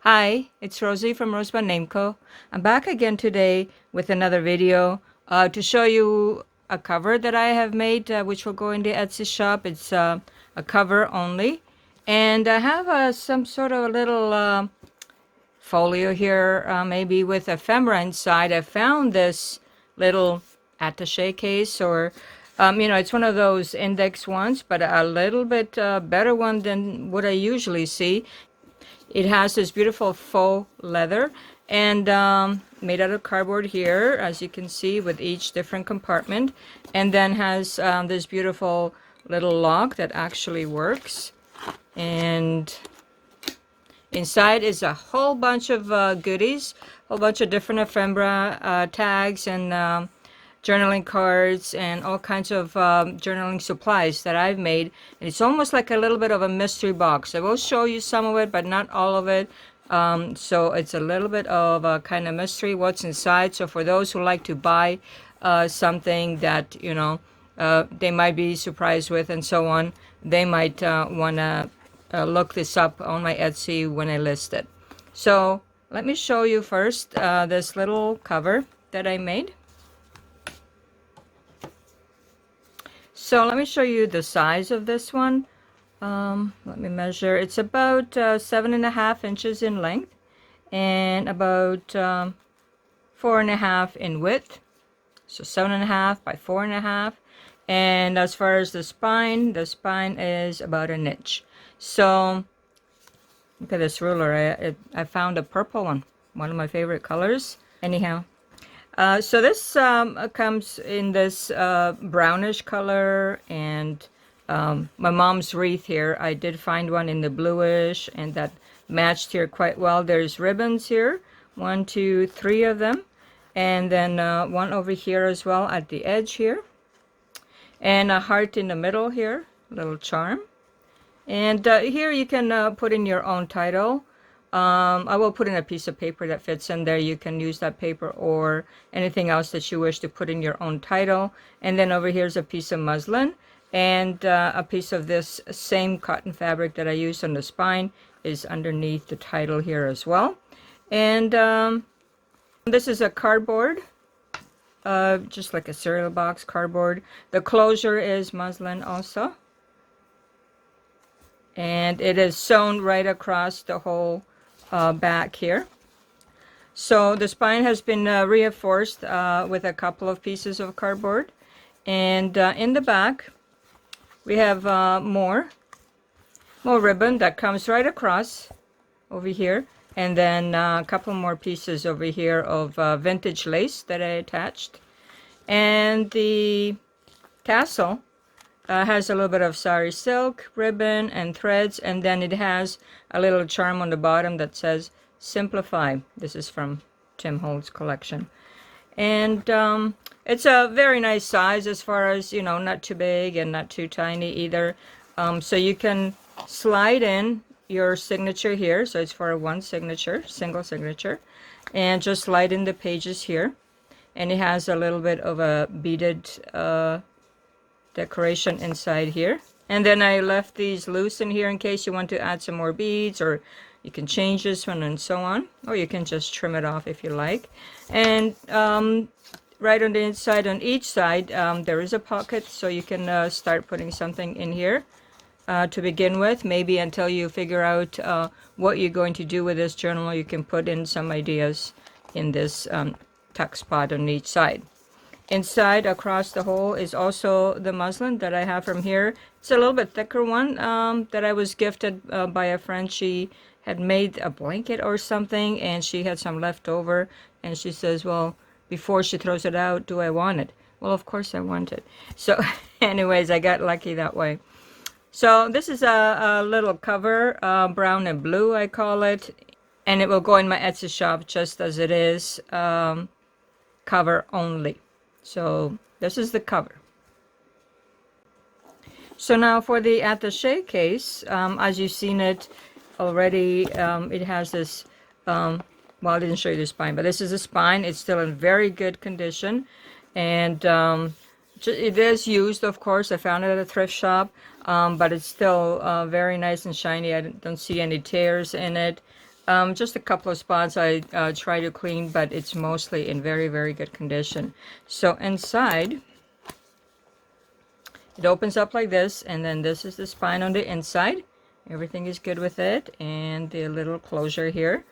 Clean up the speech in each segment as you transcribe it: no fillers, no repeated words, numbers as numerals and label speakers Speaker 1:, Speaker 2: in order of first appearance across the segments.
Speaker 1: Hi, it's Rosie from RoseByNameCo. I'm back again today with another video to show you a cover that I have made, which will go in the Etsy shop. It's a cover only. And I have some sort of a little folio here, maybe with ephemera inside. I found this little attache case, or it's one of those index ones, but a little bit better one than what I usually see. It has this beautiful faux leather and made out of cardboard here, as you can see, with each different compartment, and then has this beautiful little lock that actually works. And inside is a whole bunch of goodies, a whole bunch of different ephemera tags and journaling cards and all kinds of journaling supplies that I've made. And it's almost like a little bit of a mystery box. I will show you some of it, but not all of it. So it's a little bit of a kind of mystery what's inside. So for those who like to buy something that, they might be surprised with and so on, they might want to look this up on my Etsy when I list it. So let me show you first this little cover that I made. So let me show you the size of this one. Let me measure. It's about 7.5 inches in length and about 4.5 in width. So 7.5 by 4.5. And as far as the spine is about an inch. So look at this ruler. I found a purple one of my favorite colors. Anyhow. So this comes in this brownish color, and my mom's wreath here, I did find one in the bluish, and that matched here quite well. There's ribbons here, 1, 2, 3 of them, and then one over here as well at the edge here, and a heart in the middle here, little charm. And here you can put in your own title. I will put in a piece of paper that fits in there. You can use that paper or anything else that you wish to put in your own title. And then over here is a piece of muslin, and a piece of this same cotton fabric that I used on the spine is underneath the title here as well. And this is a cardboard, just like a cereal box cardboard. The closure is muslin also. And it is sewn right across the whole back here. So the spine has been reinforced with a couple of pieces of cardboard, and in the back we have more ribbon that comes right across over here, and then a couple more pieces over here of vintage lace that I attached. And the tassel has a little bit of sari silk, ribbon, and threads, and then it has a little charm on the bottom that says Simplify. This is from Tim Holtz collection. And it's a very nice size as far as, not too big and not too tiny either. So you can slide in your signature here. So it's for one signature, single signature. And just slide in the pages here. And it has a little bit of a beaded decoration inside here. And then I left these loose in here in case you want to add some more beads, or you can change this one and so on, or you can just trim it off if you like. And right on the inside, on each side, there is a pocket, so you can start putting something in here to begin with, maybe until you figure out what you're going to do with this journal. You can put in some ideas in this tuck spot on each side. Inside, across the whole, is also the muslin that I have from here. It's a little bit thicker one that I was gifted by a friend. She had made a blanket or something, and she had some left over, and she says, well, before she throws it out, do I want it? Well, of course I want it. So anyways, I got lucky that way. So this is a little cover, brown and blue I call it, and it will go in my Etsy shop just as it is, cover only. So this is the cover. So now for the attaché case, as you've seen it already, it has this, well, I didn't show you the spine, but this is the spine. It's still in very good condition, and it is used, of course. I found it at a thrift shop, but it's still very nice and shiny. I don't see any tears in it. Just a couple of spots I try to clean, but it's mostly in very, very good condition. So inside, it opens up like this, and then this is the spine on the inside. Everything is good with it, and the little closure here.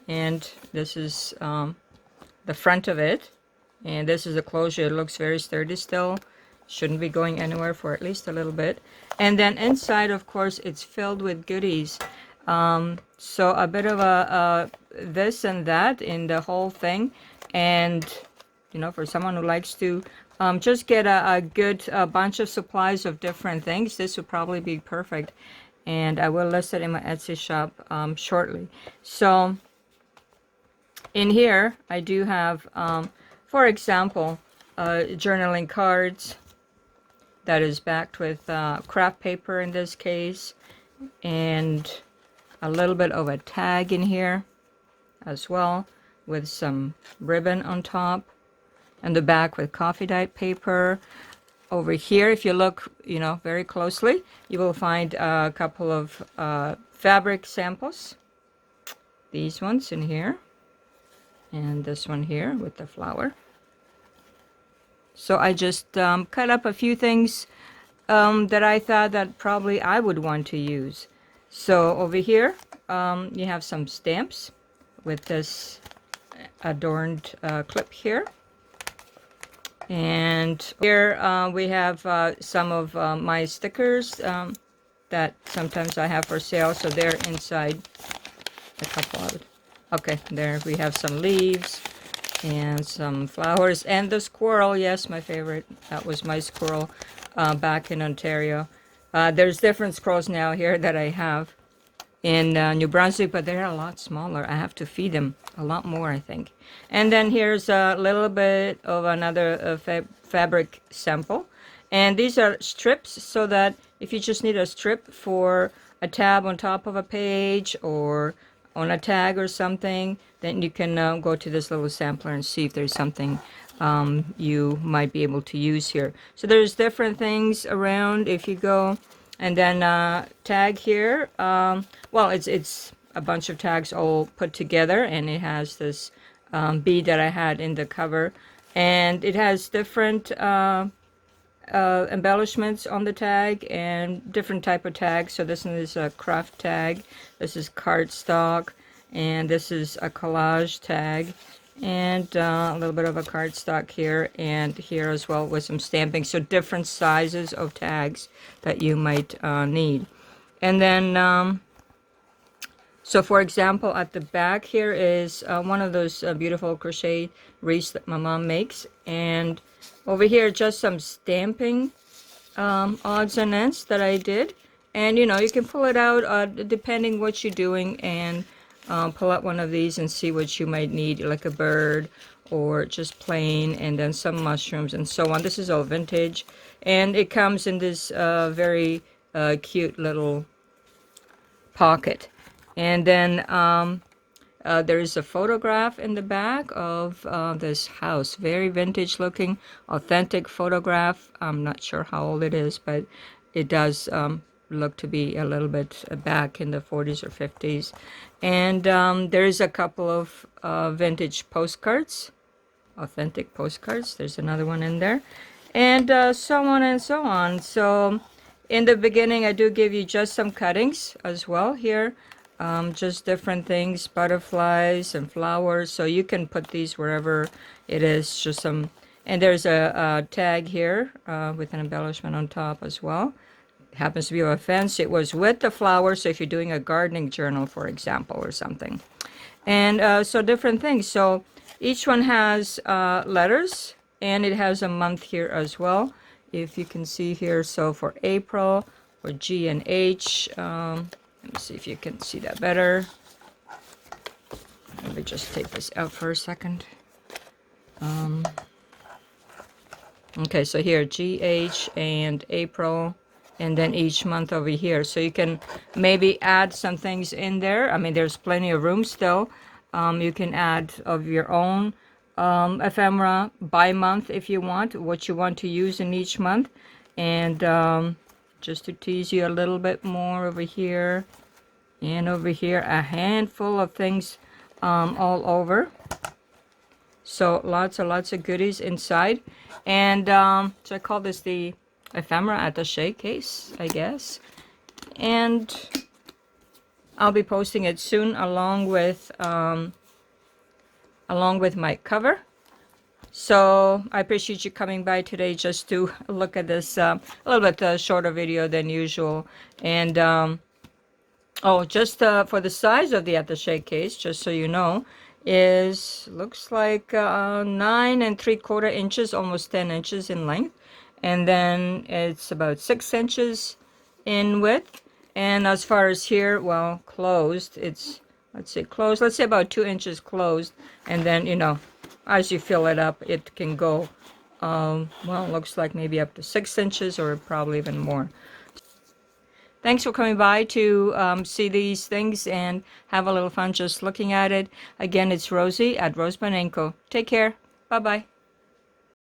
Speaker 1: And this is the front of it, and this is the closure. It looks very sturdy still. Shouldn't be going anywhere for at least a little bit. And then inside, of course, it's filled with goodies. So a bit of a this and that in the whole thing. And, you know, for someone who likes to just get a good bunch of supplies of different things, this would probably be perfect. And I will list it in my Etsy shop shortly. So in here, I do have, for example, journaling cards that is backed with craft paper in this case, and a little bit of a tag in here as well with some ribbon on top, and the back with coffee dyed paper. Over here, if you look, you know, very closely, you will find a couple of fabric samples. These ones in here, and this one here with the flower. So I just cut up a few things that I thought that probably I would want to use. So over here, you have some stamps with this adorned clip here. And here we have some of my stickers that sometimes I have for sale. So they're inside a couple of it. Okay, there we have some leaves and some flowers. And the squirrel, yes, my favorite. That was my squirrel back in Ontario. There's different squirrels now here that I have in New Brunswick, but they're a lot smaller. I have to feed them a lot more, I think. And then here's a little bit of another fabric sample. And these are strips, so that if you just need a strip for a tab on top of a page or on a tag or something, then you can go to this little sampler and see if there's something you might be able to use here. So there's different things around if you go. And then tag here, well, it's a bunch of tags all put together, and it has this bead that I had in the cover, and it has different embellishments on the tag and different type of tags. So this one is a craft tag, this is cardstock, and this is a collage tag, and a little bit of a cardstock here and here as well with some stamping. So different sizes of tags that you might need. And then so for example, at the back here is one of those beautiful crochet wreaths that my mom makes, and over here just some stamping odds and ends that I did. And you know, you can pull it out depending what you're doing, and pull out one of these and see what you might need, like a bird or just plain, and then some mushrooms and so on. This is all vintage, and it comes in this very cute little pocket. And then there is a photograph in the back of this house, very vintage looking, authentic photograph. I'm not sure how old it is, but it does look to be a little bit back in the 40s or 50s. And there's a couple of vintage postcards, authentic postcards. There's another one in there, and so on and so on. So in the beginning, I do give you just some cuttings as well here, just different things, butterflies and flowers. So you can put these wherever it is, just some. And there's a tag here with an embellishment on top as well. Happens to be a fence. It was with the flowers, so if you're doing a gardening journal, for example, or something. And so different things. So each one has letters, and it has a month here as well, if you can see here. So for April, for G and H, let me see if you can see that better. Let me just take this out for a second. Okay, so here, G, H, and April, and then each month over here. So you can maybe add some things in there. I mean, there's plenty of room still. You can add of your own ephemera by month if you want, what you want to use in each month. And just to tease you a little bit more over here, And over here, a handful of things all over. So lots and lots of goodies inside. And so I call this the Ephemera Attache case, I guess. And I'll be posting it soon along with my cover. So I appreciate you coming by today just to look at this a little bit shorter video than usual. And just for the size of the attaché case, just so you know, looks like 9 3/4 inches, almost 10 inches in length, and then it's about 6 inches in width. And as far as here, well, closed, it's, let's say closed, let's say about 2 inches closed, and then, you know, as you fill it up, it can go, well, it looks like maybe up to 6 inches or probably even more. Thanks for coming by to see these things and have a little fun just looking at it. Again, it's Rosie at RoseByNameCo. Take care. Bye-bye.